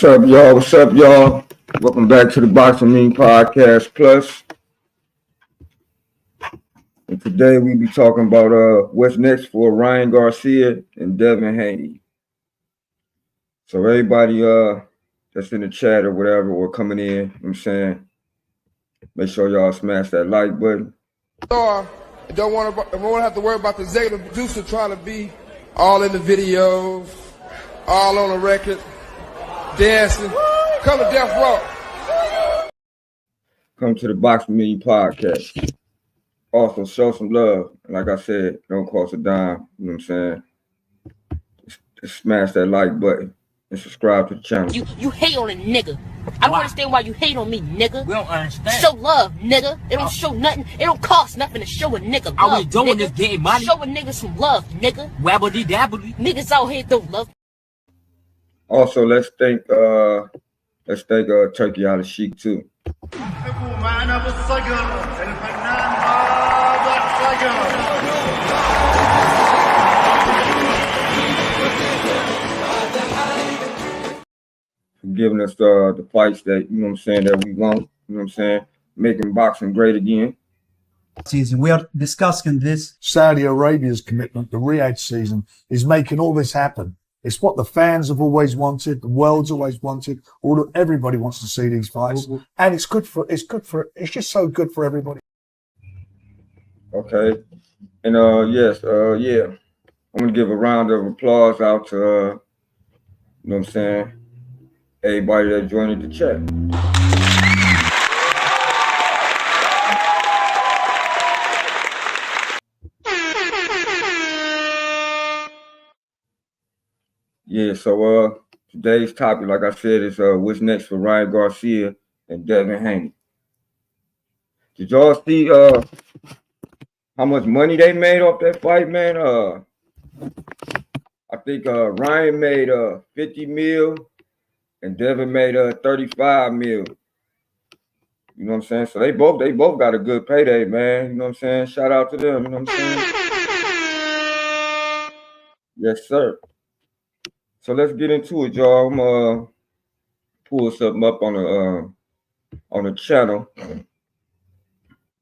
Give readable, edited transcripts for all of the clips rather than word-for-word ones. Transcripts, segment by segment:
up, y'all? What's up, y'all? Welcome back to the Boxing Mean Podcast Plus. And today we be talking about what's next for Ryan Garcia and Devin Haney. So everybody that's in the chat or whatever or coming in, you know what I'm saying, make sure y'all smash that like button. Don't want to have to worry about the executive producer trying to be all in the videos, all on the record, dancing. Come to Death Row. Come to the Boxing Mean Podcast. Also, show some love. Like I said, don't cost a dime. You know what I'm saying? Just smash that like button and subscribe to the channel. You hate on a nigga. I don't understand why you hate on me, nigga. We don't understand. Show love, nigga. It don't show nothing. It don't cost nothing to show a nugga love. All we doing nigga. is getting money. Show a nigga some love, nigga. Wabbly dabbly. Niggas out here don't love. Also, let's thank Turkey Out of Chic too. For giving us the fights that, you know what I'm saying, that we want, you know what I'm saying, making boxing great again. Season. We are discussing this. Saudi Arabia's commitment to Riyadh season is making all this happen. It's what the fans have always wanted, the world's always wanted. Everybody wants to see these fights, and it's just so good for everybody. Okay, and yeah, I'm gonna give a round of applause out to you know what I'm saying, everybody that joined the chat. Yeah, so today's topic, like I said, is what's next for Ryan Garcia and Devin Haney. Did y'all see how much money they made off that fight, man? I think Ryan made 50 mil and Devin made 35 mil. You know what I'm saying? So they both got a good payday, man. You know what I'm saying? Shout out to them, you know what I'm saying? Yes, sir. So let's get into it, y'all. I'm pull something up on the channel. You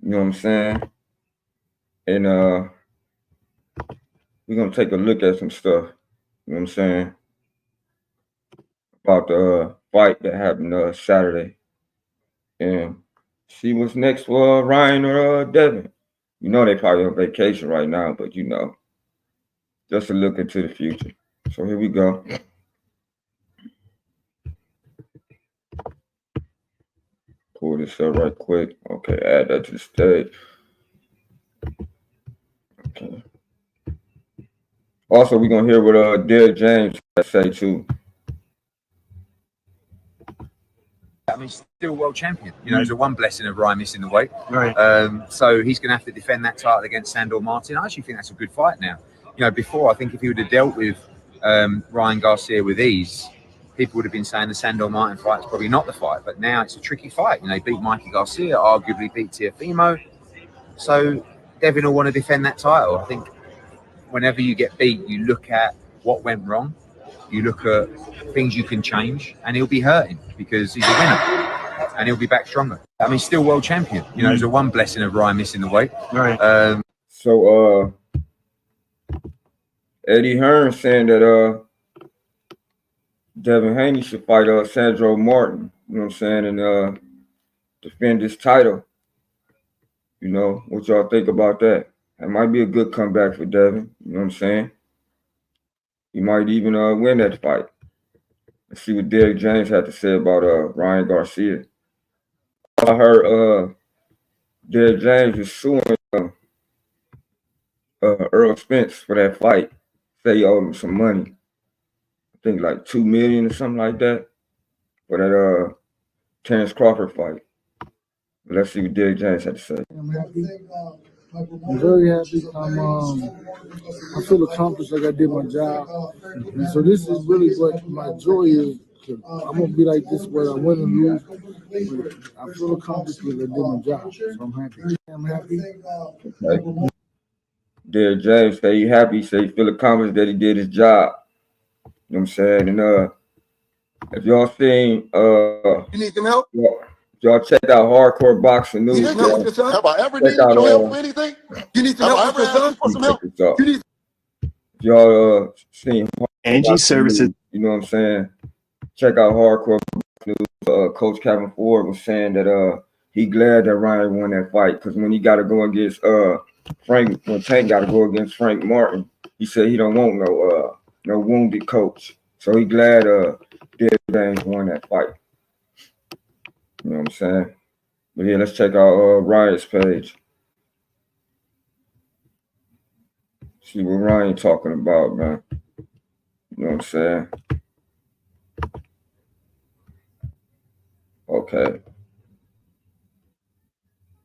know what I'm saying? And we're gonna take a look at some stuff. You know what I'm saying? About the fight that happened Saturday. And see what's next for Ryan or Devin. You know they probably on vacation right now, but you know, just a look into the future. So here we go. Pull this up right quick. Okay, add that to the stage. Okay. Also, we're gonna hear what Derek James say too. I mean, still world champion. You know, there's a one blessing of Ryan missing the weight. Right. So he's going to have to defend that title against Sandor Martin. I actually think that's a good fight now. You know, before, I think if he would have dealt with Ryan Garcia with ease, people would have been saying the Sandor Martin fight is probably not the fight. But now it's a tricky fight. You know, he beat Mikey Garcia, arguably beat Teofimo. So Devin will want to defend that title. I think whenever you get beat, you look at what went wrong. You look at things you can change, and he'll be hurting because he's a winner, and he'll be back stronger. I mean, still world champion. You know, there's a one blessing of Ryan missing the weight. Right. So Eddie Hearn saying that Devin Haney should fight Sandor Martin. You know what I'm saying, and defend his title. You know, what y'all think about that? That might be a good comeback for Devin. You know what I'm saying? He might even win that fight. Let's see what Derek James had to say about Ryan Garcia. I heard Derek James is suing Earl Spence for that fight. Say he owed him some money. I think like $2 million or something like that for that Terrence Crawford fight. But let's see what Derek James had to say. I'm happy. I'm very happy. I feel accomplished, like I did my job. And so this is really what my joy is. I'm gonna be like this whether I win or lose. But I feel accomplished because I did my job. So I'm happy. I'm happy. Okay. Derek James say he happy, say he feel accomplished that he did his job. You know what I'm saying? And If y'all seen, You need some help? y'all check out Hardcore Boxing News. You need some help with your son? Have I ever Check needed out, your help for anything? You need some help with your son? For some help? You need. If y'all seen Angie Boxing Services. News, you know what I'm saying? Check out Hardcore Boxing News. Coach Kevin Ford was saying that he glad that Ryan won that fight because when he got to go against when Tank got to go against Frank Martin, he said he don't want no wounded coach. So he glad Devin won that fight. You know what I'm saying? But yeah, let's check out Ryan's page. See what Ryan talking about, man. You know what I'm saying? Okay.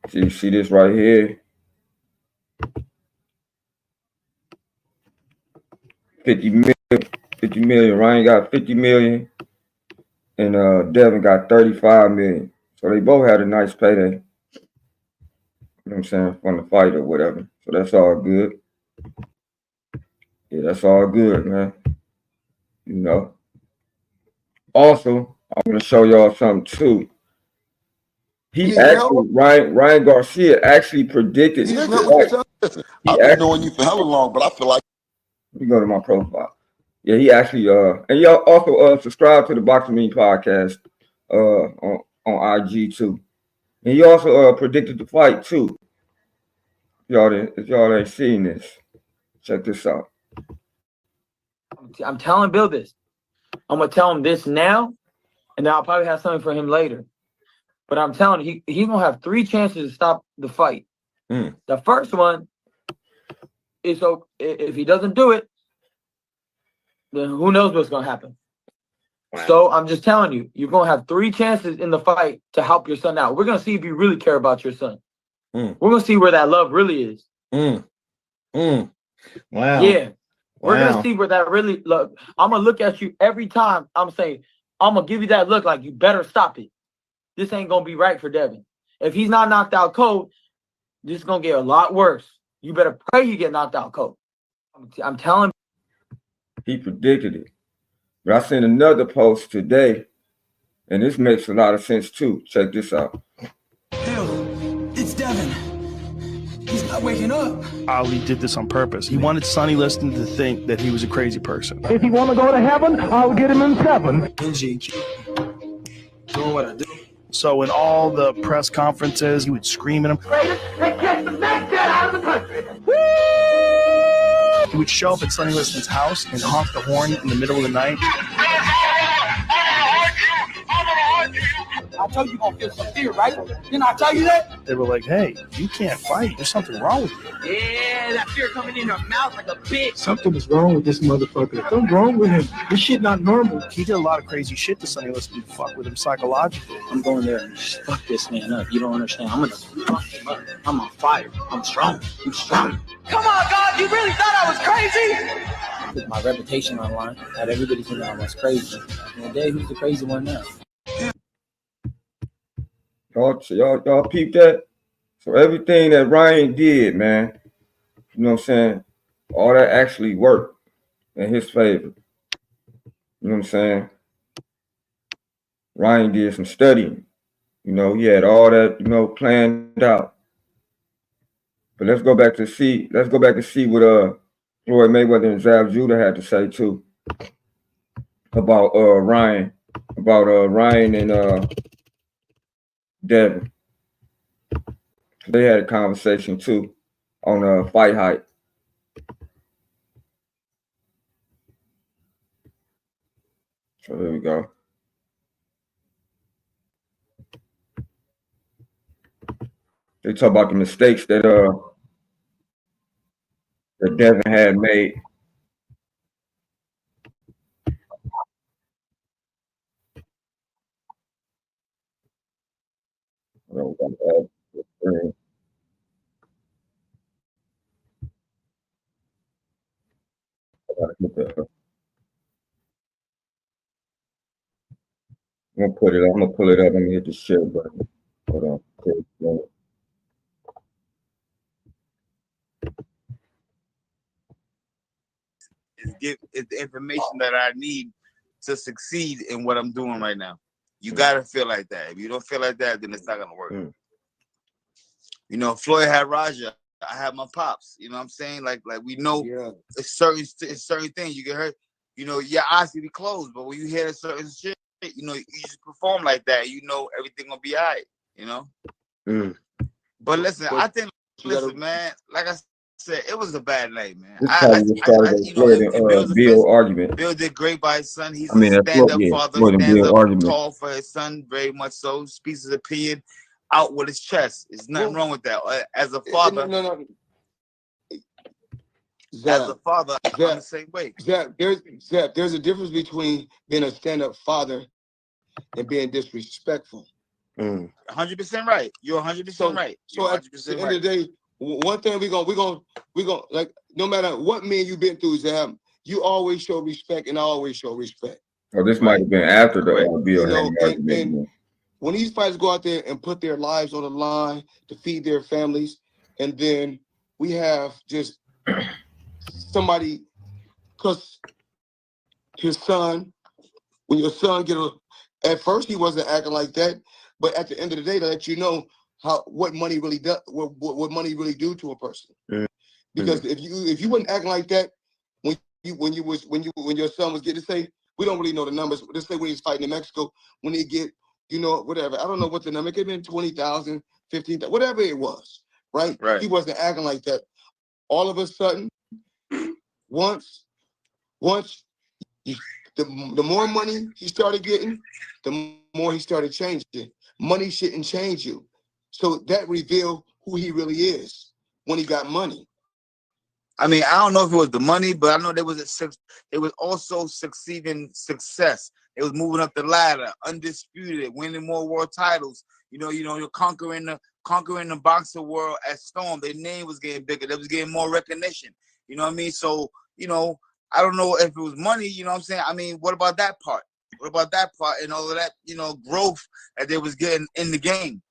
See this right here? 50 million. Ryan got 50 million and Devin got 35 million. So they both had a nice payday. You know what I'm saying? From the fight or whatever. So that's all good. Yeah, that's all good, man. You know. Also, I'm gonna show y'all something too. Ryan Garcia actually predicted. I've been knowing you for hella long, but I feel like. Let me go to my profile. Yeah, he actually and y'all also subscribe to the Boxing Me podcast on IG too. And he also predicted the fight too. If y'all ain't seen this, check this out. I'm telling Bill this. I'm gonna tell him this now, and then I'll probably have something for him later. But I'm telling you, he's gonna have 3 chances to stop the fight. The first one is so if he doesn't do it, then who knows what's gonna happen. Wow. So I'm just telling you, you're gonna have 3 chances in the fight to help your son out. We're gonna see if you really care about your son. We're gonna see where that love really is. Wow. Yeah. We're gonna see where that really look. I'm gonna look at you every time I'm saying, I'm gonna give you that look like you better stop it. This ain't gonna be right for Devin. If he's not knocked out cold, this is gonna get a lot worse. You better pray you get knocked out cold. I'm telling you. He predicted it. But I seen another post today, and this makes a lot of sense too. Check this out. Bill, it's Devin. He's not waking up. Ali did this on purpose. He wanted Sonny Liston to think that he was a crazy person. If he want to go to heaven, I'll get him in 7. Doing what I do. So in all the press conferences, he would scream at him. They kicked the best dead out of the country. He would show up at Sonny Liston's house and honk the horn in the middle of the night. I told you gonna feel some fear, right? Didn't I tell you that? They were like, hey, you can't fight. There's something wrong with you. Yeah, that fear coming in her mouth like a bitch. Something is wrong with this motherfucker. Something's wrong with him. This shit not normal. He did a lot of crazy shit to Sonny Liston to fuck with him psychologically. I'm going there and just fuck this man up. You don't understand. I'm gonna fuck him up. I'm on fire. I'm strong. I'm strong. Come on, God. You really thought I was crazy? Put my reputation online. Had everybody think I was crazy. And the day, who's the crazy one now? Y'all peep that? So everything that Ryan did, man, you know what I'm saying? All that actually worked in his favor. You know what I'm saying? Ryan did some studying. You know, he had all that, planned out. But let's go back to see what Floyd Mayweather and Zav Judah had to say too about Ryan and Devin. They had a conversation too on Fight Hype. So here we go. They talk about the mistakes that Devin had made. I'm gonna pull it up. I'm gonna hit the share button. Hold on. Is the information that I need to succeed in what I'm doing right now. You gotta feel like that. If you don't feel like that, then it's not gonna work. You know, Floyd had Raja. I have my pops. You know what I'm saying? Like we know it's certain things you get hurt. You know, your eyes can be closed, but when you hear a certain shit, you know, you just perform like that. You know, everything gonna be all right. You know. But listen, I think, man, like I said, it was a bad night, man. This probably what started the Floyd and Bill argument. Bill did great by his son. He's I mean, a stand-up father. Floyd and Stands Bill up argument. tall for his son, very much so. Speaks his opinion out with his chest. There's nothing wrong with that. As a father, as a father, I'm the same way. There's a difference between being a stand-up father and being disrespectful. 100% right. You're 100% right. So at the end of the day, one thing we gonna like, no matter what man you've been through, Zab, you always show respect, and I always show respect. Oh, this might have been after the Bill Haney argument. And when these fighters go out there and put their lives on the line to feed their families, and then we have just somebody, because his son, when your son at first he wasn't acting like that, but at the end of the day, to let you know what money really does, what money really do to a person. Because if you wasn't acting like that when your son was getting, say, we don't really know the numbers. Let's say when he's fighting in Mexico, when he get, you know, whatever. I don't know what the number. It could have been 20,000, 15,000, whatever it was. Right? He wasn't acting like that. All of a sudden, once the more money he started getting, the more he started changing. Money shouldn't change you. So that revealed who he really is when he got money. I mean, I don't know if it was the money, but I know there was it was also succeeding success. It was moving up the ladder, undisputed, winning more world titles. You're conquering the boxing world at Storm. Their name was getting bigger. They was getting more recognition. You know what I mean? So, I don't know if it was money, you know what I'm saying? I mean, what about that part? What about that part and all of that, growth that they was getting in the game?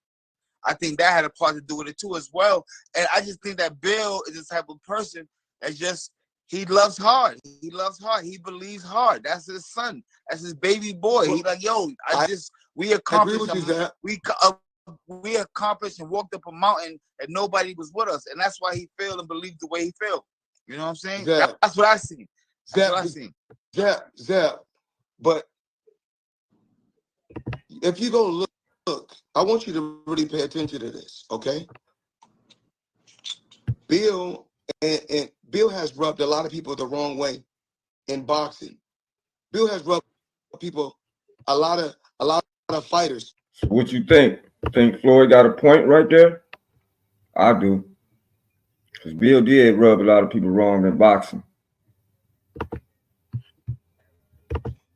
I think that had a part to do with it too as well. And I just think that Bill is the type of person that's just, he loves hard. He loves hard. He believes hard. That's his son. That's his baby boy. He like, yo, we accomplished we accomplished and walked up a mountain and nobody was with us. And that's why he felt and believed the way he felt. You know what I'm saying? That's what I seen. Zeb, but if you go look, I want you to really pay attention to this, okay? Bill and Bill has rubbed a lot of people the wrong way in boxing. Bill has rubbed people, a lot of fighters. So what you think? Think Floyd got a point right there? I do. Because Bill did rub a lot of people wrong in boxing.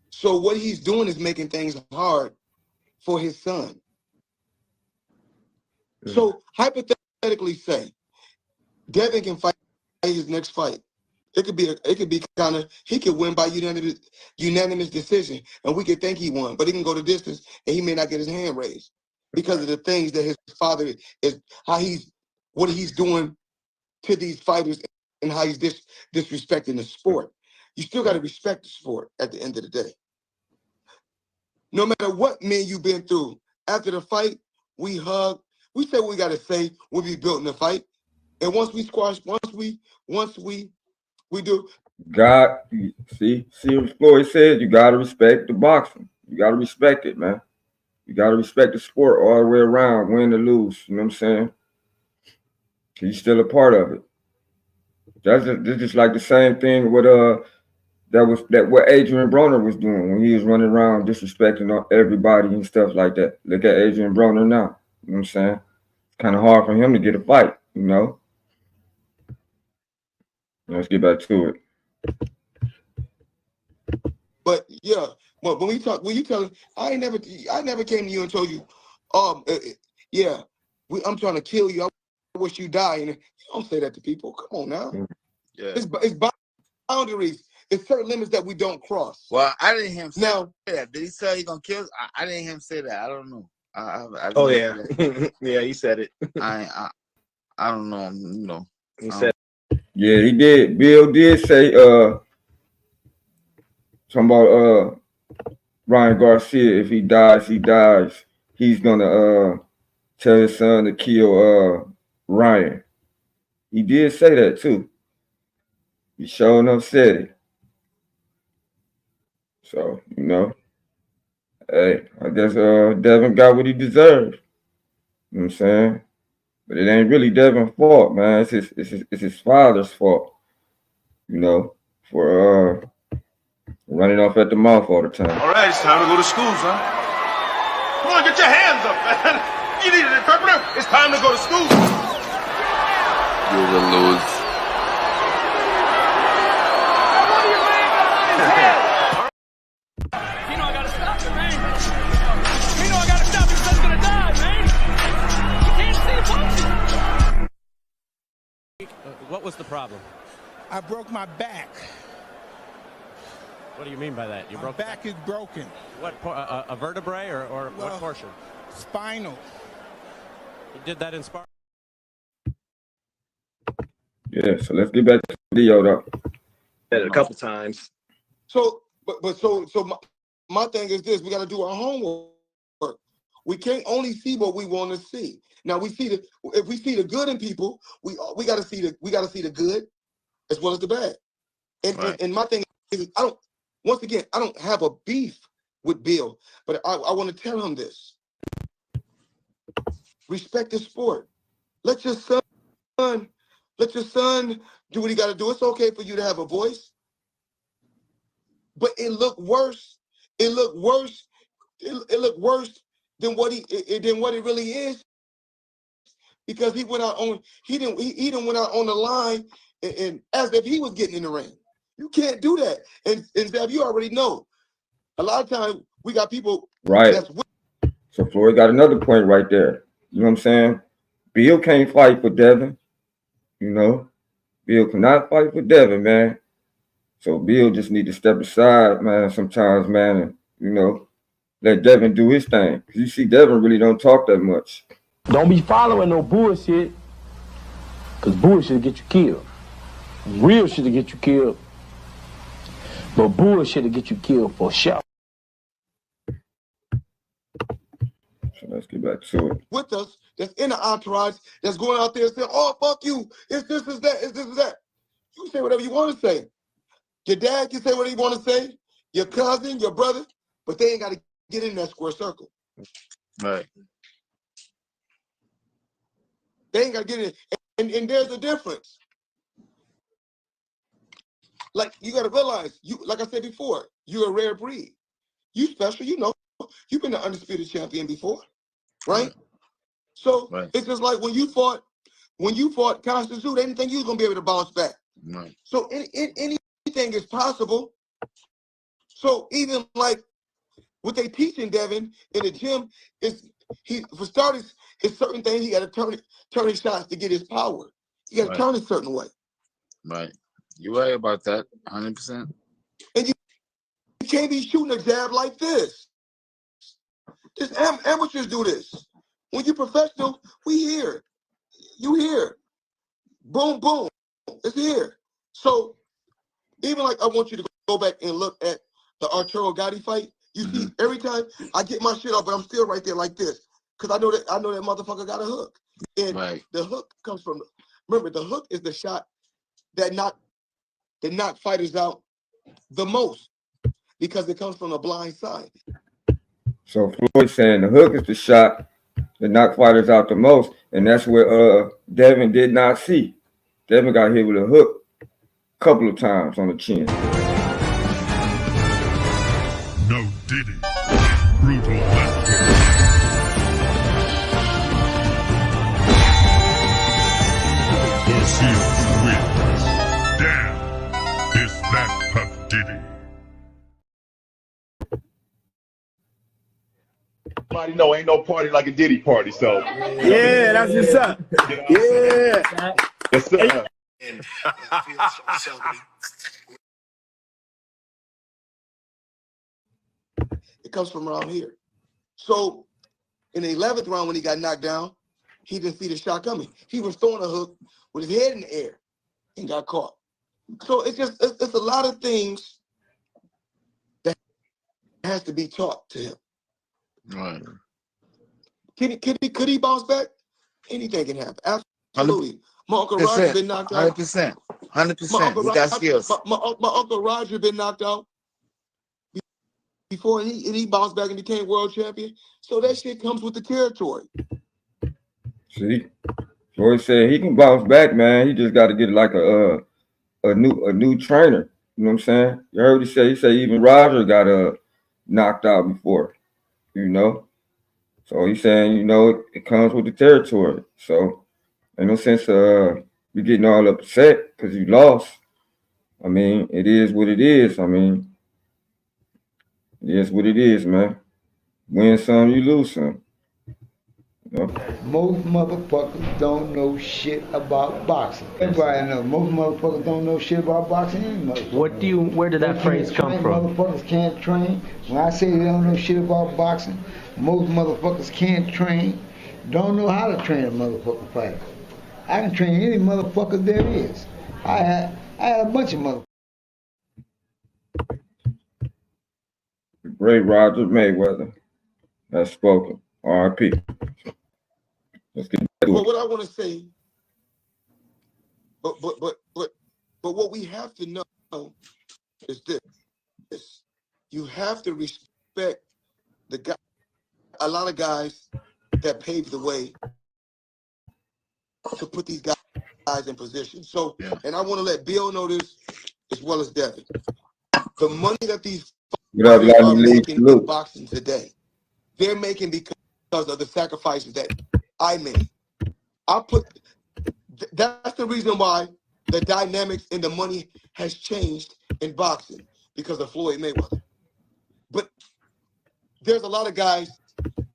So what he's doing is making things hard for his son. So hypothetically, say Devin can fight his next fight. It could be kind of, he could win by unanimous decision, and we could think he won, but he can go the distance and he may not get his hand raised because of the things that his father is, what he's doing to these fighters and how he's disrespecting the sport. You still got to respect the sport at the end of the day. No matter what man you've been through, after the fight, we hug, we say what we got to say, we'll be built in the fight. And once we squash, once we do. God, see what Floyd said, you got to respect the boxing. You got to respect it, man. You got to respect the sport all the way around, win or lose. You know what I'm saying? He's still a part of it. That's just like the same thing with what Adrian Broner was doing when he was running around disrespecting everybody and stuff like that. Look at Adrian Broner now. You know what I'm saying? It's kind of hard for him to get a fight, you know? Let's get back to it. But yeah, but when you tell, I never came to you and told you, I'm trying to kill you. I wish you die. And you don't say that to people. Come on now. Yeah. It's boundaries. It's certain limits that we don't cross. Well, I didn't hear him say that. Did he say he gonna kill? I didn't hear him say that. I don't know. Oh yeah, yeah, he said it. I don't know. You know, he said. Yeah, he did. Bill did say something about Ryan Garcia, if he dies, he dies. He's gonna tell his son to kill Ryan. He did say that too. He sure enough said it. So, hey, I guess Devin got what he deserved. You know what I'm saying? But it ain't really Devin's fault, man. It's his father's fault, for running off at the mouth all the time. All right, it's time to go to school, son. Come on, get your hands up, man. You need an interpreter. It's time to go to school. You will lose. You know I gotta stop him, man. You know I gotta stop him. Son's gonna die, man. You can't see the punches. What was the problem? I broke my back. What do you mean by that? My back is broken. What, a vertebrae or Well, what portion? Spinal. You did that in sparring? Yeah, so let's get back to the video, though. Said it a couple times. So, my thing is this: we got to do our homework. We can't only see what we want to see. Now if we see the good in people, we got to see the good as well as the bad. And my thing is, I don't have a beef with Bill, but I want to tell him this: respect the sport. Let your son do what he got to do. It's okay for you to have a voice, but it looked worse. It looked worse than what it really is, because he went out on he went out on the line and as if he was getting in the ring. You can't do that. And Zev, you already know. A lot of times we got people Right. So Floyd got another point right there. You know what I'm saying? Bill can't fight for Devin. Bill cannot fight for Devin, man. So Bill just need to step aside, man, sometimes, man, and, let Devin do his thing. Because you see, Devin really don't talk that much. Don't be following no bullshit, because bullshit get you killed. Real shit will get you killed, but bullshit will get you killed for sure. So let's get back to it. With us, that's in the entourage, that's going out there saying, "Oh, fuck you! It's this, is that, it's this, is that." You can say whatever you want to say. Your dad can say what he want to say. Your cousin, your brother, but they ain't got to get in that square circle. Right. They ain't got to get in, and there's a difference. Like, you got to realize, like I said before, you're a rare breed. You special, you've been the undisputed champion before, right? So it's just like when you fought Constantine, they didn't think you was gonna be able to bounce back. Right. So anything is possible. So even like what they teaching Devin in the gym is for starters, it's certain things he got to turn his shots to get his power. You got to turn a certain way. Right. You're right about that, 100%. And you can't be shooting a jab like this. Just amateurs do this. When you're professional, we here. You here. Boom, boom. It's here. So even like I want you to go back and look at the Arturo Gotti fight. You see, every time I get my shit off, but I'm still right there like this. Because I know that motherfucker got a hook. And the hook comes from, remember, the hook is the shot that knock fighters out the most, because it comes from the blind side. So Floyd's saying the hook is the shot that knock fighters out the most, and that's where Devin did not see. Devin got hit with a hook a couple of times on the chin. No Diddy. Brutal left hook. Garcia wins. Damn, is that Puff Diddy? Everybody know ain't no party like a Diddy party, so. Yeah, that's what's up. Yeah. Yes, sir. It comes from around here. So in the 11th round, when he got knocked down, he didn't see the shot coming. He was throwing a hook with his head in the air and got caught. So it's a lot of things that has to be taught to him. Right. Could he bounce back? Anything can happen. Absolutely. My Uncle Roger been knocked out. 100%. 100%. He got skills. My Uncle Roger been knocked out before, and he bounced back and became world champion. So that shit comes with the territory. See, Roy said he can bounce back, man. He just got to get like a new trainer. You know what I'm saying? You heard what he said. He said even Roger got knocked out before. You know, so he's saying it comes with the territory. So ain't no sense you getting all upset because you lost. I mean, it is what it is. I mean, it is what it is, man. Win some, you lose some. Most motherfuckers don't know shit about boxing. Everybody knows. Most motherfuckers don't know shit about boxing. Where did that phrase come from? Motherfuckers can't train. When I say they don't know shit about boxing, most motherfuckers can't train. Don't know how to train a motherfucking fighter. I can train any motherfucker there is. I had a bunch of motherfuckers. The great Roger Mayweather has spoken. R.I.P. Let's get back to But it. what I want to say, but what we have to know is this: you have to respect the guy. A lot of guys that paved the way to put these guys in position. So, and I want to let Bill know this as well as Devin. The money that these fighters are making in boxing today, they're making because of the sacrifices that I made. That's the reason why the dynamics and the money has changed in boxing because of Floyd Mayweather. But there's a lot of guys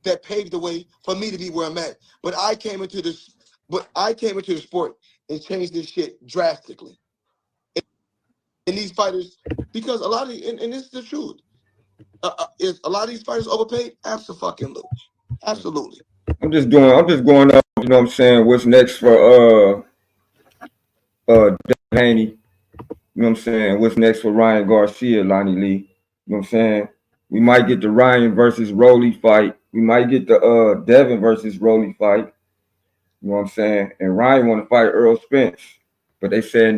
that paved the way for me to be where I'm at. But I came into the sport and changed this shit drastically. And these fighters, because a lot of, and this is the truth, is a lot of these fighters overpaid? Absolutely. Absolutely. I'm just going up, you know what I'm saying, what's next for Devin Haney. You know what I'm saying? What's next for Ryan Garcia, Lonnie Lee? You know what I'm saying? We might get the Ryan versus Rolly fight. We might get the Devin versus Rolly fight. You know what I'm saying? And Ryan want to fight Earl Spence. But they saying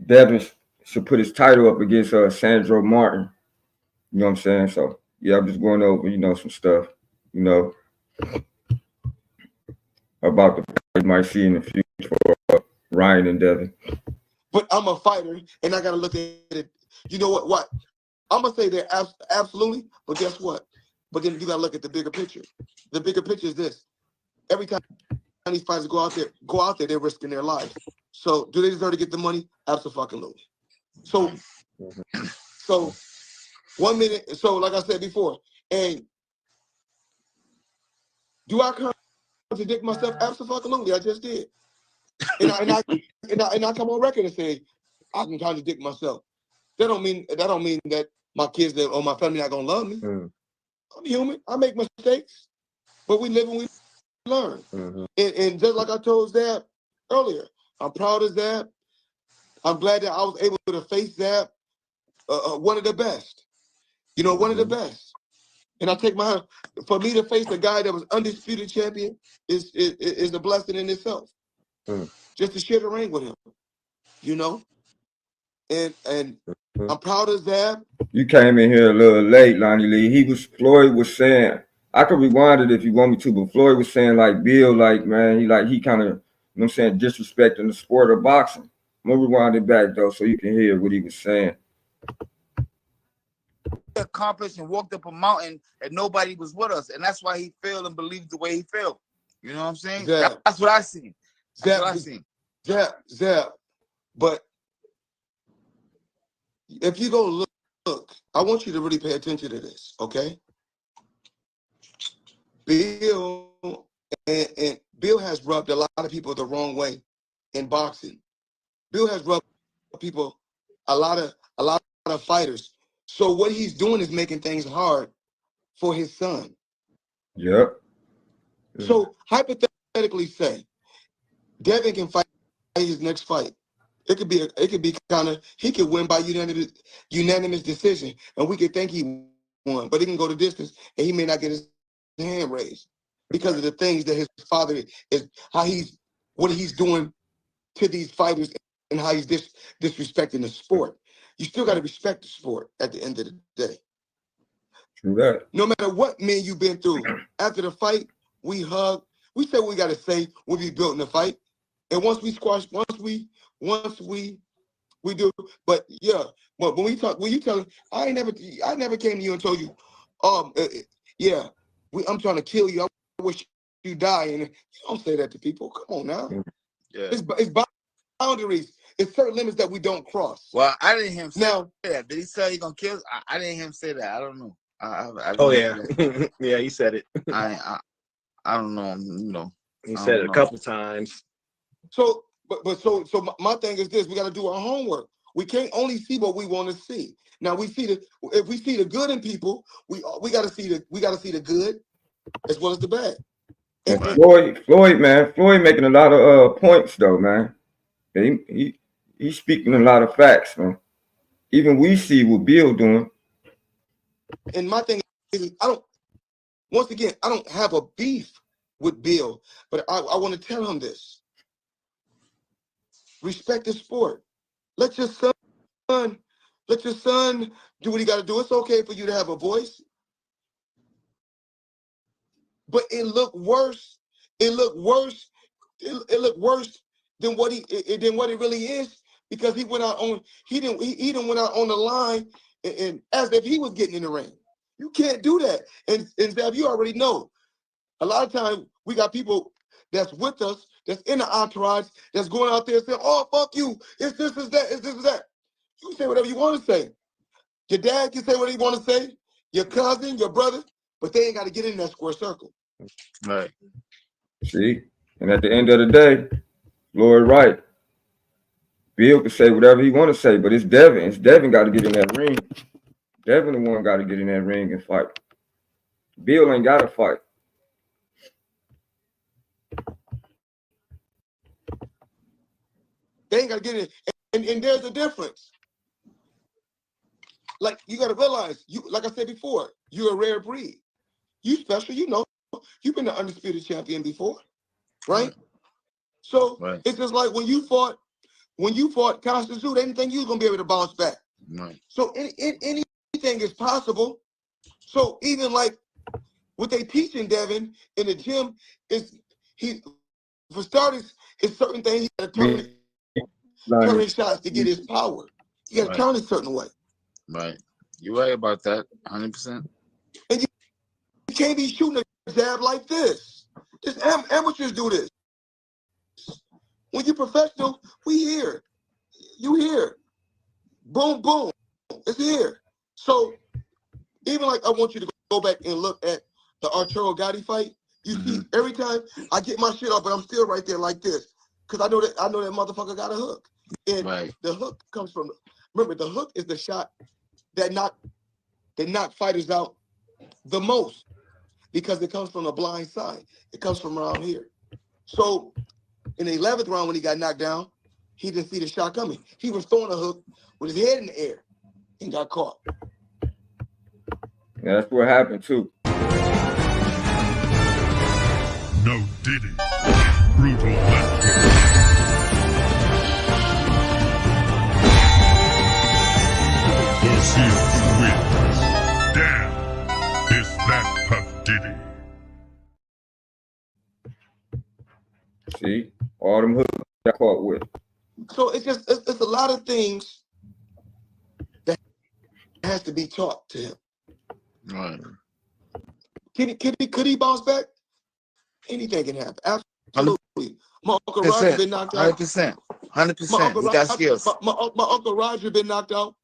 Devin should put his title up against Sandro Martin. You know what I'm saying? So yeah, I'm just going over, some stuff, about the fight you might see in the future for Ryan and Devin. But I'm a fighter, and I got to look at it. You know what? I'm going to say they're absolutely, but guess what? But then you got to look at the bigger picture. The bigger picture is this. Every time these fighters go out there, they're risking their lives. So do they deserve to get the money? Absolutely. So 1 minute. So like I said before, and do I contradict myself? Absolutely. I just did. And I come on record and say I can contradict myself. That don't mean that my kids or my family not gonna love me. I'm human. I make mistakes, but we live and we learn. And just like I told Zab earlier, I'm proud of Zab. I'm glad that I was able to face Zab, one of the best. One of the best. And I take my, for me to face a guy that was undisputed champion is a blessing in itself. Just to share the ring with him, And I'm proud of Zab. You came in here a little late, Lonnie Lee. Floyd was saying, I could rewind it if you want me to, but Floyd was saying Bill, man, he kind of, disrespecting the sport of boxing. I'm gonna rewind it back though, so you can hear what he was saying. Accomplished and walked up a mountain and nobody was with us, and that's why he failed and believed the way he felt. You know what I'm saying? Zab. That's what I seen. That's what I seen. Zab. But if you go look, I want you to really pay attention to this, okay? Bill and Bill has rubbed a lot of people the wrong way in boxing. Bill has rubbed people, a lot of fighters. So what he's doing is making things hard for his son. Yep. So hypothetically, say Devin can fight his next fight. It could be kind of, he could win by unanimous decision, and we could think he one, but he can go the distance, and he may not get his hand raised because of the things that his father is, what he's doing to these fighters, and how he's disrespecting the sport. You still got to respect the sport at the end of the day. True that. No matter what man you've been through, after the fight, we hug. We say what we got to say. We'll be built in the fight, and once we squash, once we do. But yeah, but when you tell him, I never came to you and told you, yeah, I'm trying to kill you. I wish you die, and you don't say that to people. Come on now. Yeah. It's boundaries. It's certain limits that we don't cross. Well, I didn't hear him say Now, that. Did he say he gonna kill us? I didn't hear him say that. I don't know. Oh yeah, yeah, he said it. I don't know. You know, he said it a couple times. So, so my thing is this: we got to do our homework. We can't only see what we want to see. Now if we see the good in people, we got to see the good as well as the bad. And Floyd, man, Floyd making a lot of points though, man. He's speaking a lot of facts, man. Even we see what Bill doing. And my thing is, I don't have a beef with Bill, but I want to tell him this. Respect the sport. Let your son do what he got to do. It's okay for you to have a voice. But it looked worse. It looked worse than what it really is, because he didn't went out on the line and as if he was getting in the ring. You can't do that. And Zev, you already know. A lot of times we got people that's with us, that's in the entourage, that's going out there saying, "Oh, fuck you. It's this, is that, it's this, is that." You can say whatever you want to say. Your dad can say what he want to say. Your cousin, your brother, but they ain't got to get in that square circle. Right. See? And at the end of the day, Floyd right. Bill can say whatever he want to say, but it's Devin. It's Devin got to get in that ring. Devin the one got to get in that ring and fight. Bill ain't got to fight. They ain't got to get in. And there's a difference. Like, you got to realize, like I said before, you're a rare breed. You special, you know. You've been the undisputed champion before, right? So it's just like when you fought Constantine, they didn't think you was gonna be able to bounce back. Right. So anything is possible. So even like what they teaching Devin in the gym is for starters, it's certain things he got to turn his shots to get his power. You got to turn a certain way. Right. You're right about that, 100%. And you can't be shooting a jab like this. Just amateurs do this. When you're professional, we here. You here. Boom, boom. It's here. So even like I want you to go back and look at the Arturo Gotti fight. You see, every time I get my shit off, but I'm still right there like this. Because I know that motherfucker got a hook. And the hook comes from, remember, the hook is the shot that knock fighters out the most, because it comes from the blind side. It comes from around here. So in the 11th round, when he got knocked down, he didn't see the shot coming. He was throwing a hook with his head in the air and got caught. Yeah, that's what happened too. No Diddy. Brutal left hook. Garcia wins. Damn, is that Puff Diddy? See? All them hooks got caught with. So it's a lot of things that has to be taught to him. Right. Could he bounce back? Anything can happen. Absolutely. My Uncle Roger been knocked out. 100%. 100%. He got skills. My Uncle Roger been knocked out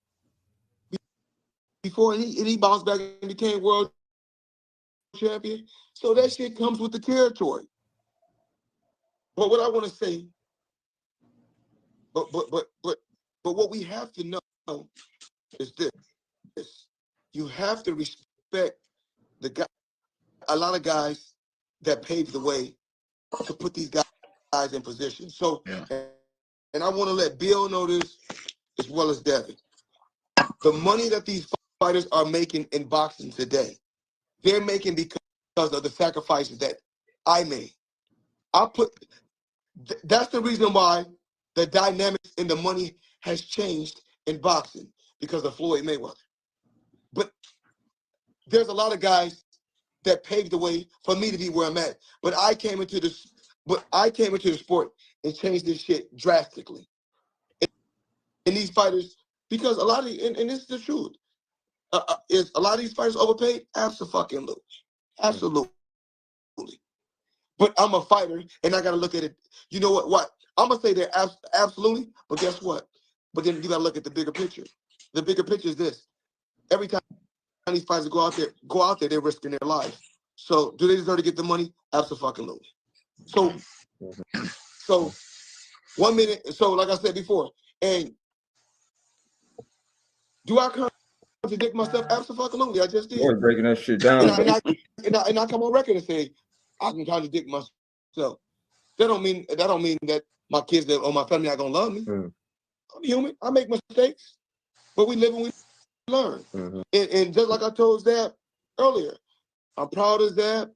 before, and he bounced back and became world champion. So that shit comes with the territory. But what I want to say, but what we have to know is this: you have to respect the guy. A lot of guys that paved the way to put these guys in position. So, and I want to let Bill know this as well as Devin. The money that these fighters are making in boxing today. They're making because of the sacrifices that I made. That's the reason why the dynamics and the money has changed in boxing because of Floyd Mayweather. But there's a lot of guys that paved the way for me to be where I'm at. But I came into the sport and changed this shit drastically. And these fighters, because a lot of, and this is the truth, is a lot of these fighters overpaid? Absolutely. Absolutely. But I'm a fighter, and I got to look at it. You know what? I'm going to say that absolutely, but guess what? But then you got to look at the bigger picture. The bigger picture is this. Every time these fighters go out there, they're risking their lives. So do they deserve to get the money? Absolutely. So 1 minute, so like I said before, and do I contradict myself? Absolutely. I just did. You're breaking that shit down. And I come on record and say I can contradict myself. That don't mean that my kids or my family are gonna love me. I'm human. I make mistakes, but we live and we learn. And just like I told Zab earlier, I'm proud of Zab.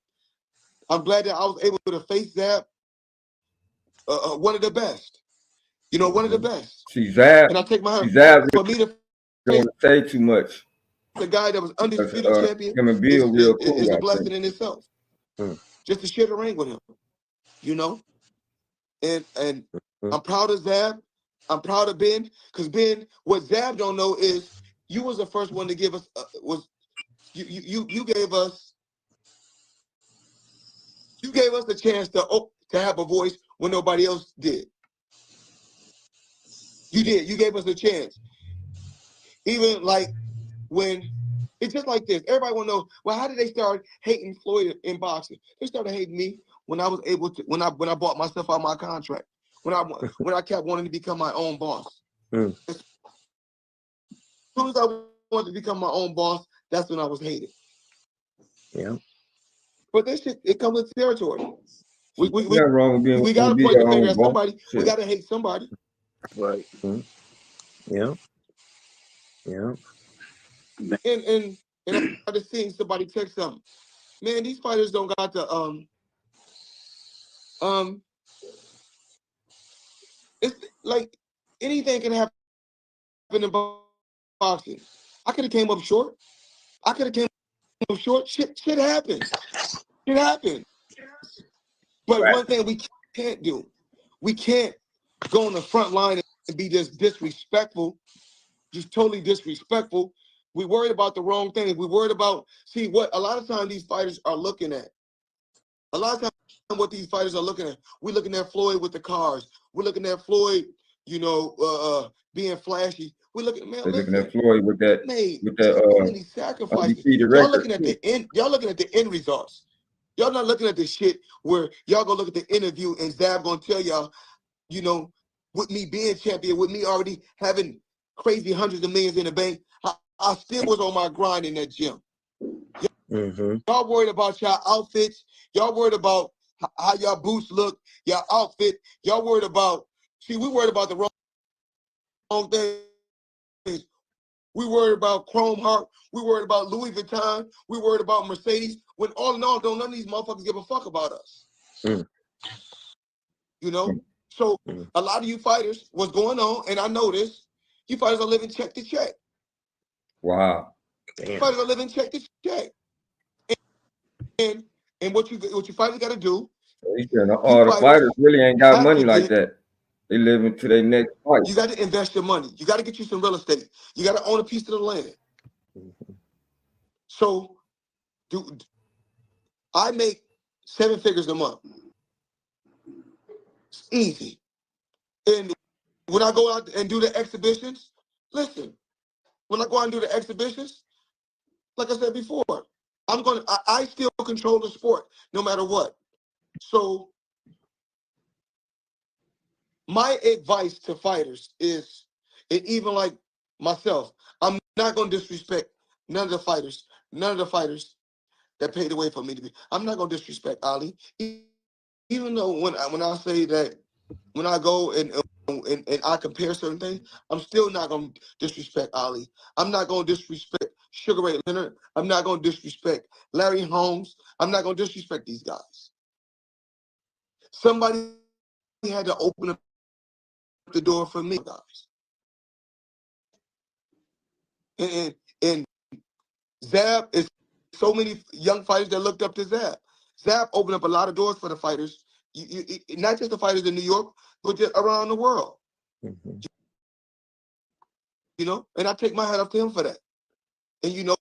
I'm glad that I was able to face Zab, one of the best. You know, one of the best. See, Zab, and I take my for me to don't say too much. The guy that was undisputed champion him and Bill real cool, is a blessing in itself. Just to share the ring with him, you know. And I'm proud of Zab. I'm proud of Ben, because Ben, what Zab don't know is you was the first one to give us you gave us the chance to have a voice when nobody else did. You did. You gave us a chance. Even like when it's just like this. Everybody want to know, well, how did they start hating Floyd in boxing? They started hating me when I was able to when I bought myself out of my contract. When I kept wanting to become my own boss. As soon as I wanted to become my own boss, that's when I was hated. Yeah. But this shit, it comes with territory. We wrong with being, gotta point the finger at somebody. Shit. We gotta hate somebody. Right. Yeah. Yeah. And I just seen somebody text something. Man, these fighters don't got the it's like anything can happen in boxing. I could have came up short. Shit happened. It happened. But one thing we can't do, we can't go on the front line and be just disrespectful, just totally disrespectful. We worried about the wrong thing. We worried about, see, what a lot of times these fighters are looking at. A lot of times what these fighters are looking at, we're looking at Floyd with the cars. We're looking at Floyd, you know, being flashy. We're looking, man, looking at Floyd with that so many sacrifices. Y'all looking at the end. Y'all looking at the end results. Y'all not looking at the shit where y'all gonna look at the interview and Zab gonna tell y'all, you know, with me being champion, with me already having crazy hundreds of millions in the bank, I still was on my grind in that gym. Y'all worried about y'all outfits. Y'all worried about how y'all boots look, y'all outfit. Y'all worried about, see, we worried about the wrong things. We worried about Chrome Heart. We worried about Louis Vuitton. We worried about Mercedes. When all in all, none of these motherfuckers give a fuck about us. You know? So a lot of you fighters, what's going on, and I know this, you fighters are living check to check. Wow. You fighters are living check to check. And what you fighters got to do. All the fighters really ain't got money like that. They live into their next fight. You got to invest your money. You got to get you some real estate. You got to own a piece of the land. So, I make 7 figures a month. It's easy. And when I go out and do the exhibitions, listen, when I go out and do the exhibitions, like I said before, I still control the sport no matter what. So, my advice to fighters is, and even like myself, I'm not going to disrespect none of the fighters that paid the way for me to be. I'm not going to disrespect Ali, even though when I say that, when I go and I compare certain things, I'm still not going to disrespect Ali. I'm not going to disrespect Sugar Ray Leonard. I'm not going to disrespect Larry Holmes. I'm not going to disrespect these guys. Somebody had to open up the door for me, guys. And Zab is so many young fighters that looked up to Zab. Zab opened up a lot of doors for the fighters, not just the fighters in New York, but just around the world. Mm-hmm. You know, and I take my hat off to him for that. And you know,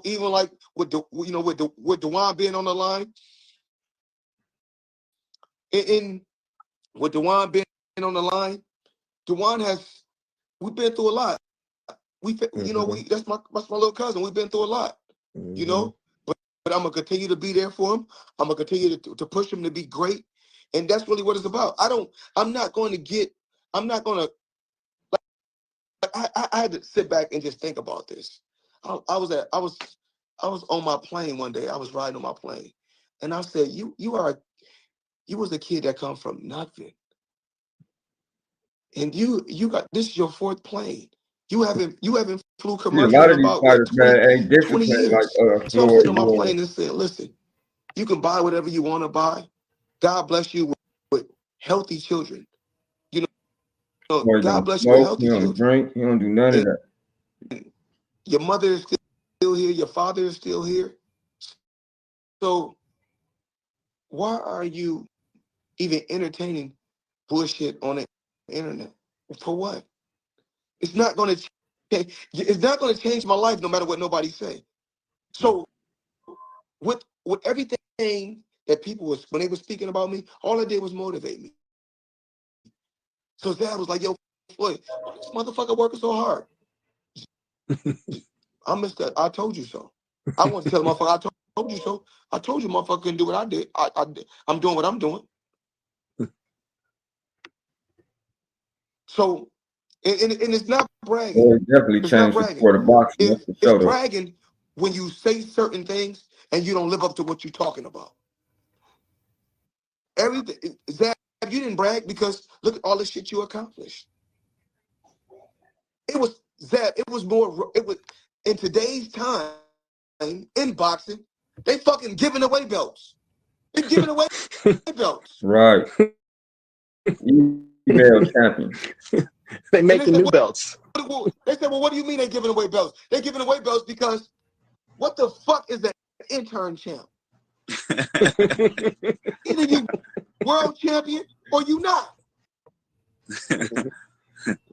even like with Dewan being on the line, and with Dewan being on the line, we've been through a lot. That's my little cousin. We've been through a lot. Mm-hmm. You know, but I'm gonna continue to be there for him. I'm gonna continue to push him to be great, and that's really what it's about. I'm not going to. I had to sit back and just think about this. I was on my plane one day. I was riding on my plane, and I said, "You was a kid that come from nothing, and you got this is your fourth plane. You haven't flew See, a commercial lot in of these about fighters, 20 man, ain't 20 disciplined years. like So I'm Floyd sitting on my was. plane and saying, listen, you can buy whatever you want to buy. God bless you with healthy children. You know, Boy, God don't bless you with smoke, healthy he don't children. drink, he don't do none of that. Your mother is still here. Your father is still here. So why are you even entertaining bullshit on the internet? For what? It's not going to change. It's not going to change my life no matter what nobody say. So with everything that people was, when they were speaking about me, all I did was motivate me. So Dad was like, yo, Floyd, why this motherfucker working so hard? I missed that. I told you so. I want to tell the motherfucker, I told you so. I told you motherfucker couldn't do what I did. I'm doing what I'm doing. So, and it's not bragging. Boy, definitely It's not changed the bragging. sport of boxing, that's for It's sure, though. bragging when you say certain things and you don't live up to what you're talking about. Everything, Zach, you didn't brag because look at all the shit you accomplished. It was Zach. It was in today's time in boxing, they fucking giving away belts. They're giving away belts. Right. Email champion. They making new belts. They said, well, what do you mean they giving away belts? They're giving away belts because what the fuck is that intern champ? Either you world champion or you not.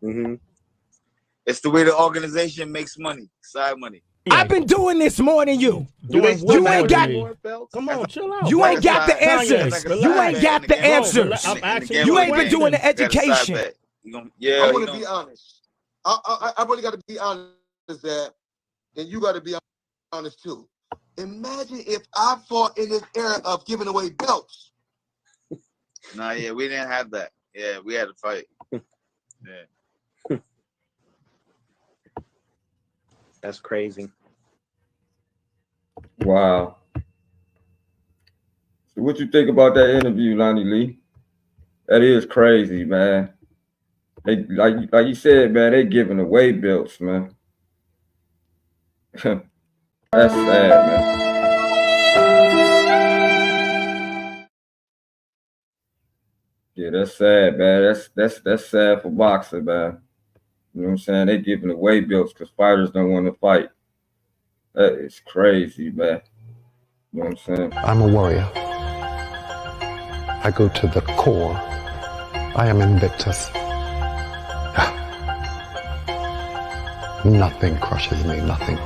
Mm-hmm. It's the way the organization makes money, side money. I've been doing this more than you. Do they still You ain't got. Come on, chill out. You bro. ain't got the answers. You ain't got the answers. I'm asking You ain't been doing the education. I want to be honest. I really got to be honest, that, and you got to be honest too. Imagine if I fought in this era of giving away belts. Nah, yeah, we didn't have that. Yeah, we had to fight. Yeah. That's crazy. Wow. So what you think about that interview, Lonnie Lee? That is crazy, man. They like you said, man, they giving away belts, man. That's sad, man. Yeah, that's sad, man. That's sad for boxing, man. You know what I'm saying? They giving away belts because fighters don't want to fight. That is crazy, man. You know what I'm saying? I'm a warrior. I go to the core. I am Invictus. Nothing crushes me, nothing.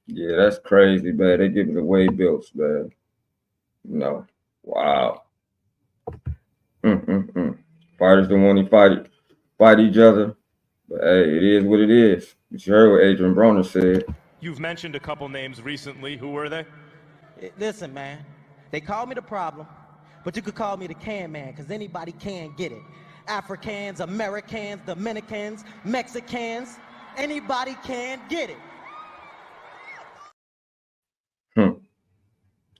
Yeah, that's crazy, man. They giving away belts, man. You know, wow. Fighters don't want to fight each other. But hey, it is what it is. You heard what Adrian Broner said. You've mentioned a couple names recently. Who were they? Listen, man. They call me the problem, but you could call me the can man, because anybody can get it. Africans, Americans, Dominicans, Mexicans, anybody can get it.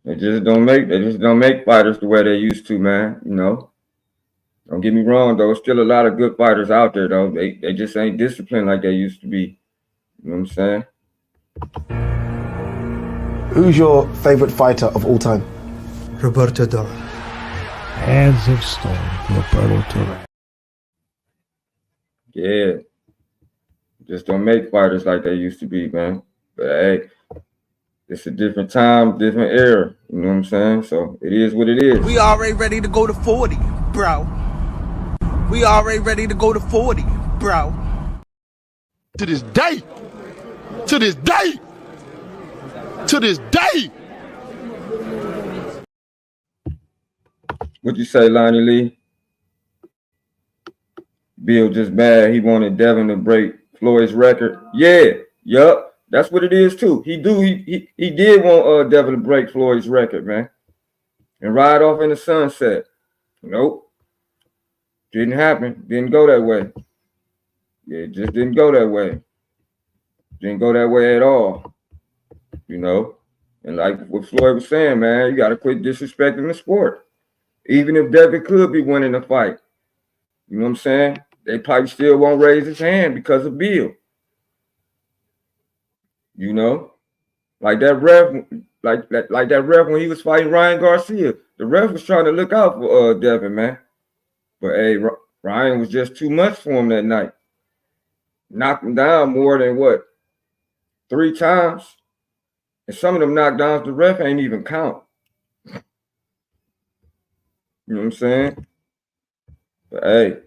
They just don't make fighters the way they used to, man. You know. Don't get me wrong, though. Still a lot of good fighters out there, though. They just ain't disciplined like they used to be. You know what I'm saying? Who's your favorite fighter of all time? Roberto Duran. Hands of Stone, Roberto Duran. Yeah. Just don't make fighters like they used to be, man. But hey, it's a different time, different era. You know what I'm saying? So it is what it is. We already ready to go to 40, bro. We already ready to go to 40, bro. To this day. To this day. To this day. What you say, Lonnie Lee? Bill just mad. He wanted Devin to break Floyd's record. Yeah, yup. That's what it is too. He did want Devin to break Floyd's record, man, and ride off in the sunset. Nope, didn't happen. Didn't go that way. Yeah, it just didn't go that way. Didn't go that way at all. You know, and like what Floyd was saying, man, you got to quit disrespecting the sport. Even if Devin could be winning the fight, you know what I'm saying? They probably still won't raise his hand because of Bill. You know, like that ref, like that ref when he was fighting Ryan Garcia. The ref was trying to look out for Devin, man. But hey, Ryan was just too much for him that night. Knocked him down more than what? 3 times. And some of them knockdowns the ref ain't even count. You know what I'm saying? But hey,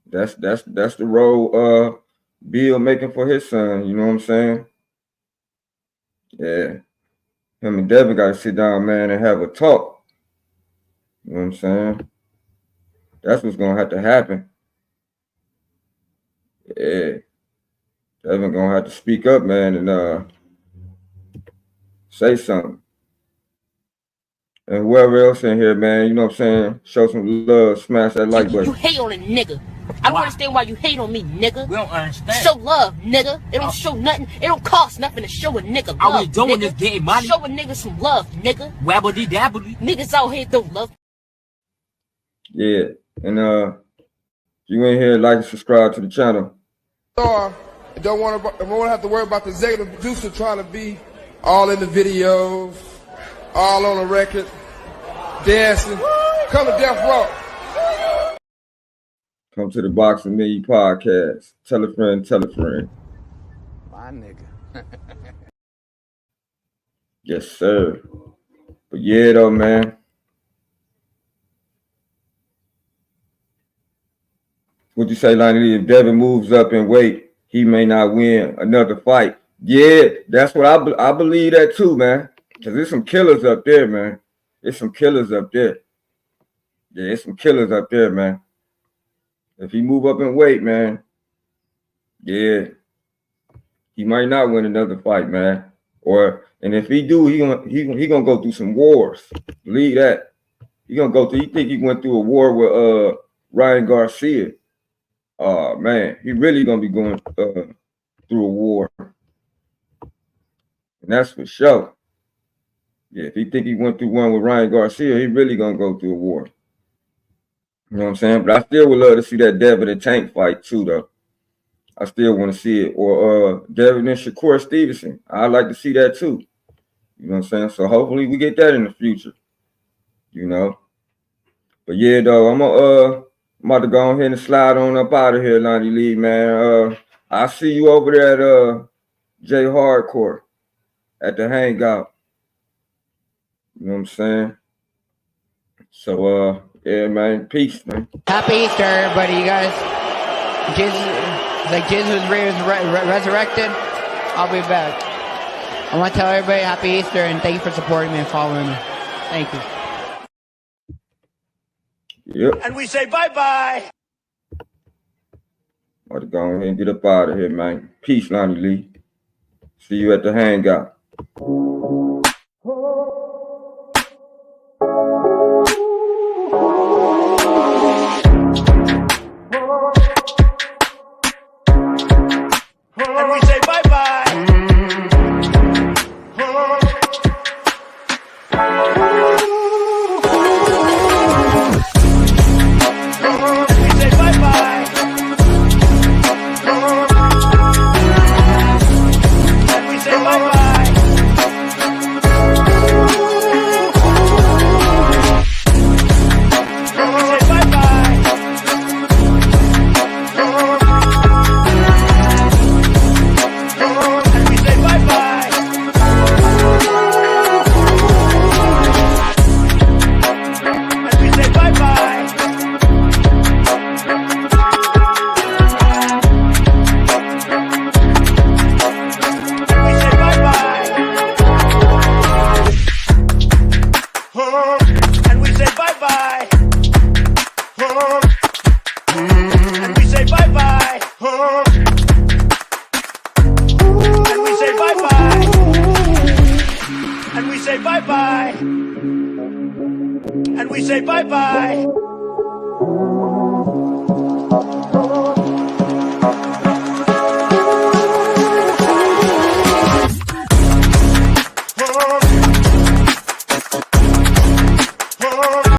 that's the role Bill making for his son. You know what I'm saying? Yeah. Him and Devin got to sit down, man, and have a talk. You know what I'm saying? That's what's going to have to happen. Yeah. Devin going to have to speak up, man, and say something. And whoever else in here, man, you know what I'm saying? Show some love, smash that like button. You hate on a nigga. I don't understand why you hate on me, nigga. We don't understand. Show love, nigga. It don't show nothing. It don't cost nothing to show a nigga love. All we doing nigga. is getting money. Show a nigga some love, nigga. Wabbly dabbly. Niggas out here don't love. Yeah. And if you in here, like and subscribe to the channel. Don't want to have to worry about the executive producer trying to be all in the videos, all on the record, dancing. Come to Death Row. Come to the Boxing Menu podcast. Tell a friend, tell a friend. My nigga. Yes, sir. But yeah, though, man. What you say, Lonnie? If Devin moves up in weight, he may not win another fight. Yeah, that's what I believe that too, man. Because there's some killers up there, man. There's some killers up there. Yeah, there's some killers up there, man. If he move up in weight, man, yeah, he might not win another fight, man. And if he do, he gonna go through some wars. Believe that. He gonna go through. You think he went through a war with Ryan Garcia? Oh man, he really gonna be going through a war, and that's for sure. Yeah, if he think he went through one with Ryan Garcia, he really gonna go through a war. You know what I'm saying? But I still would love to see that Devin and Tank fight too, though. I still want to see it. Or Devin and Shakur Stevenson. I'd like to see that too. You know what I'm saying? So hopefully we get that in the future. You know? But yeah, though, I'm about to go ahead and slide on up out of here, Lonnie Lee, man. I'll see you over there at J Hardcore at the Hangout. You know what I'm saying? So, yeah, man. Peace, man. Happy Easter, everybody, you guys. Jesus was resurrected. I'll be back. I want to tell everybody Happy Easter and thank you for supporting me and following me. Thank you. Yep. And we say bye-bye. About to go ahead and get up out of here, man. Peace, Lonnie Lee. See you at the Hangout. And we say bye-bye. We say bye-bye. we say bye-bye.